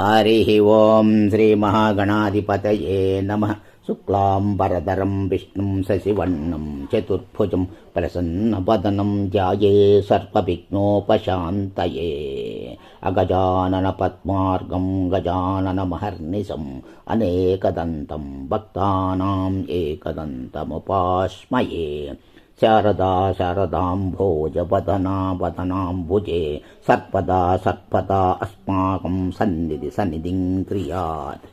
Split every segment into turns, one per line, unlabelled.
హరి ఓం శ్రీ మహాగణాధిపతయే నమః. శుక్లాంబరధరం విష్ణుం శశివర్ణం చతుర్భుజం ప్రసన్నవదనం ధ్యాయే సర్వవిఘ్నోపశాంతయే. అగజానన పద్మార్గం గజాననమహర్నిశం అనేకదంతం భక్తానాం ఏకదంతముపాస్మయే. శారదా శారదాంభోజవదనా వదనాంబుజే సర్పదా సర్పదా అస్మాకం సన్నిధిం క్రియాత్.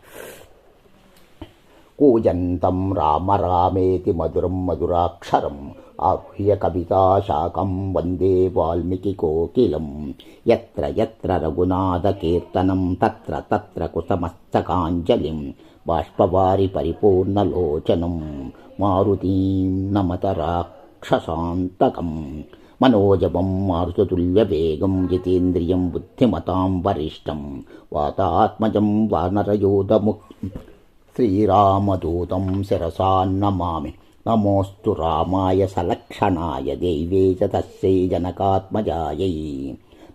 కూజంతం రామ రామేతి మధురం మధురాక్షరం ఆహ్య కవితాశాఖం వందే వాల్మీకి కోకిలం. యత్ర యత్ర రఘునాథకీర్తనం తత్ర తత్ర కుసమస్తకాంజలిం బాష్పవారి పరిపూర్ణలోచనం మారుతీం నమత రాక్షసాంతకం. మనోజవం మారుతతుల్యవేగం జితేంద్రియం బుద్ధిమతాం వరిష్టం వాతాత్మజం వానరయోధముఖ్యం శ్రీరామదూతం శిరసా నమామి. నమోస్తు రామాయ సలక్షణాయ దైవే చ తస్యై జనకాత్మజాయై.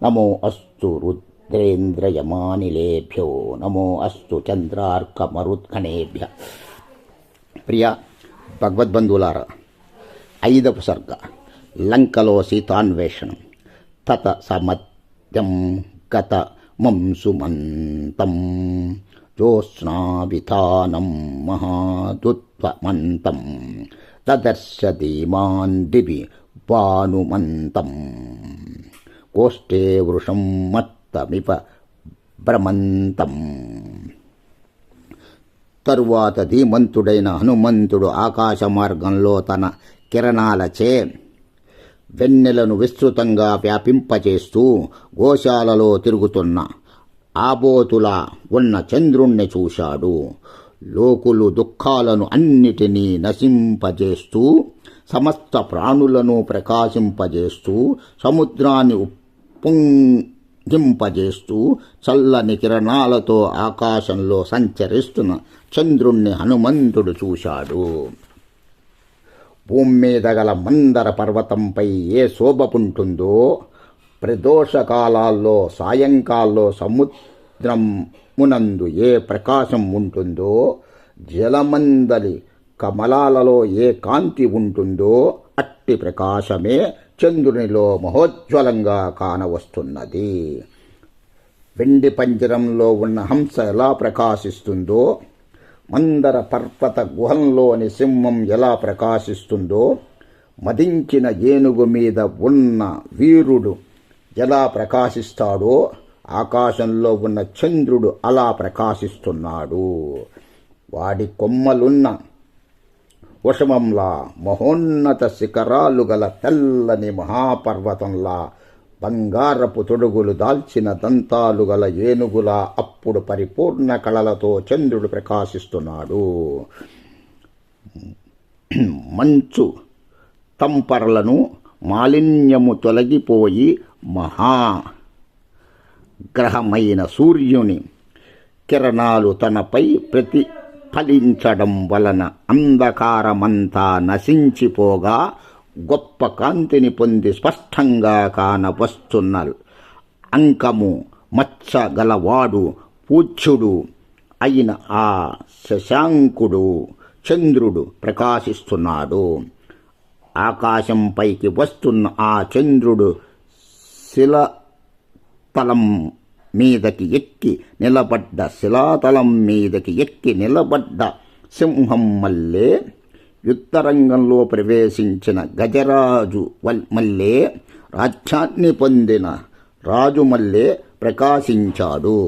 నమో అస్తు రుద్రేంద్రయమానిలేభ్యో నమో అస్తు చంద్రార్కమరుద్గణేభ్య. ప్రియ భగవద్బంధువులారా, 5వ సర్గ లంకలో సీతాన్వేషణం. తత సమత్యం గత మంసుమంతం జ్యోత్స్నావితానం మహాదుత్వమంతం దదర్శ ధీమాన్ దివి భానుమంతం కోష్ఠే వృషం మత్తమివ భ్రమంతం. తరువాత ధీమంతుడైన హనుమంతుడు ఆకాశ మార్గంలో తన కిరణాలచే వెన్నెలను విస్తృతంగా వ్యాపింపచేస్తూ గోశాలలో తిరుగుతున్న ఆబోతులా ఉన్న చంద్రుణ్ణి చూశాడు. లోకులు దుఃఖాలను అన్నిటినీ నశింపజేస్తూ సమస్త ప్రాణులను ప్రకాశింపజేస్తూ సముద్రాన్ని ఉప్పొంగింపజేస్తూ చల్లని కిరణాలతో ఆకాశంలో సంచరిస్తున్న చంద్రుణ్ణి హనుమంతుడు చూశాడు. భూమి మీద గల మందర పర్వతంపై ఏ శోభపుంటుందో, ప్రదోషకాలాల్లో సాయంకాల్లో సముద్రమునందు ఏ ప్రకాశం ఉంటుందో, జలమందలి కమలాలలో ఏ కాంతి ఉంటుందో అట్టి ప్రకాశమే చంద్రునిలో మహోజ్వలంగా కానవస్తున్నది. వెండి పంజరంలో ఉన్న హంస ఎలా ప్రకాశిస్తుందో, మందర పర్వత గుహంలోని సింహం ఎలా ప్రకాశిస్తుందో, మదించిన ఏనుగు మీద ఉన్న వీరుడు ఎలా ప్రకాశిస్తాడో ఆకాశంలో ఉన్న చంద్రుడు అలా ప్రకాశిస్తున్నాడు. వాడి కొమ్మలున్న వశమంలా మహోన్నత శిఖరాలు గల తెల్లని మహాపర్వతంలా బంగారపు తొడుగులు దాల్చిన దంతాలు గల ఏనుగులా అప్పుడు పరిపూర్ణ కళలతో చంద్రుడు ప్రకాశిస్తున్నాడు. మంచు తంపరలను మాలిన్యము తొలగిపోయి మహాగ్రహమైన సూర్యుని కిరణాలు తనపై ప్రతిఫలించడం వలన అంధకారమంతా నశించిపోగా గొప్ప కాంతిని పొంది స్పష్టంగా కానవస్తున్న అంకము మచ్చ గలవాడు పూజ్యుడు అయిన ఆ శశాంకుడు చంద్రుడు ప్రకాశిస్తున్నాడు. ఆకాశంపైకి వస్తున్న ఆ చంద్రుడు శిలాతలం మీదకి ఎక్కి నిలబడ్డ సింహం మల్లే, యుద్ధరంగంలో ప్రవేశించిన గజరాజు మల్లే, రాజ్యాన్ని పొందిన రాజు మల్లే ప్రకాశించాడు.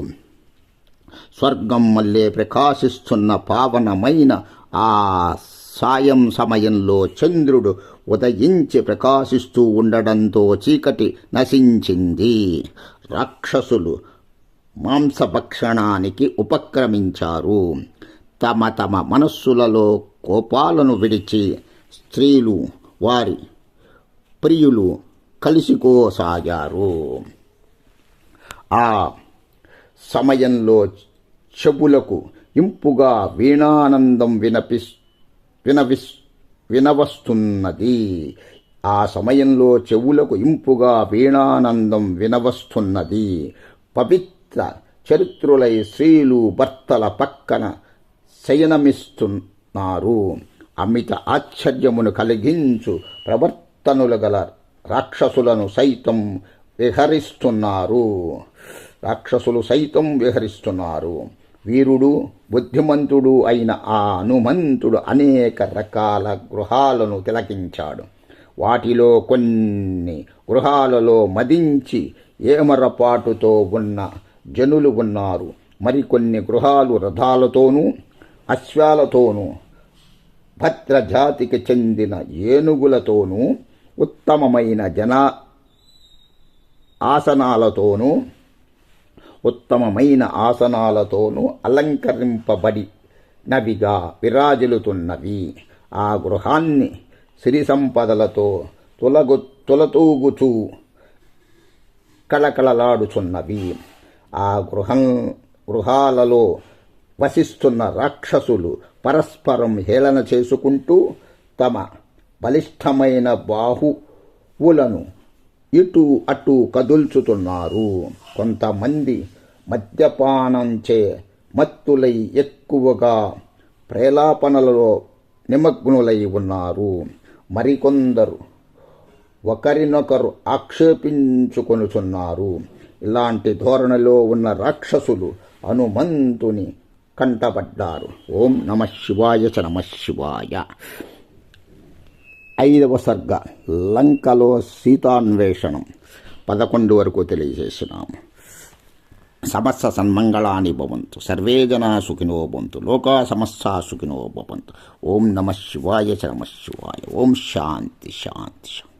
స్వర్గం మల్లే ప్రకాశిస్తున్న పావనమైన ఆ సాయం సమయంలో చంద్రుడు ఉదయించి ప్రకాశిస్తూ ఉండడంతో చీకటి నశించింది. రాక్షసులు మాంసభక్షణానికి ఉపక్రమించారు. తమ తమ మనస్సులలో కోపాలను విడిచి స్త్రీలు వారి ప్రియులు కలిసికోసాగారు. ఆ సమయంలో చెవులకు ఇంపుగా వీణానందం వినవస్తున్నది. ఆ సమయంలో చెవులకు ఇంపుగా వీణానందం వినవస్తున్నది. పవిత్ర చరిత్రులై స్త్రీలు భర్తల పక్కన శయనమిస్తున్నారు. అమిత ఆశ్చర్యమును కలిగించు ప్రవర్తనలు గల రాక్షసులు సైతం విహరిస్తున్నారు. వీరుడు బుద్ధిమంతుడు అయిన ఆ హనుమంతుడు అనేక రకాల గృహాలను తిలకించాడు. వాటిలో కొన్ని గృహాలలో మదించి ఏమరపాటుతో ఉన్న జనులు ఉన్నారు. మరికొన్ని గృహాలు రథాలతోనూ అశ్వాలతోనూ భద్రజాతికి చెందిన ఏనుగులతోనూ ఉత్తమమైన ఆసనాలతోనూ అలంకరింపబడినవిగా విరాజిల్లుతున్నవి. ఆ గృహాన్ని సిరి సంపదలతో తులతూగుచూ కళకళలాడుచున్నవి. ఆ గృహాలలో వసిస్తున్న రాక్షసులు పరస్పరం హేళన చేసుకుంటూ తమ బలిష్టమైన బాహువులను ఇటు అటు కదుల్చుతున్నారు. కొంతమంది మద్యపానంచే మత్తులై ఎక్కువగా ప్రేలాపనలలో నిమగ్నులై ఉన్నారు. మరికొందరు ఒకరినొకరు ఆక్షేపించుకొనుచున్నారు. ఇలాంటి ధోరణిలో ఉన్న రాక్షసులు హనుమంతుని కంటపడ్డారు. ఓం నమః శివాయ చ నమః శివాయ. 5వ సర్గ లంకలో సీతాన్వేషణం 11 వరకు తెలియజేసినాము. సమస్త సన్మంగళాని భవంతు, సర్వే జనా సుఖినో భవంతు, లోకా సమస్తా సుఖినో భవంతు. ఓం నమః శివాయ చ నమః శివాయ. ఓం శాంతి శాంతి శాంతి.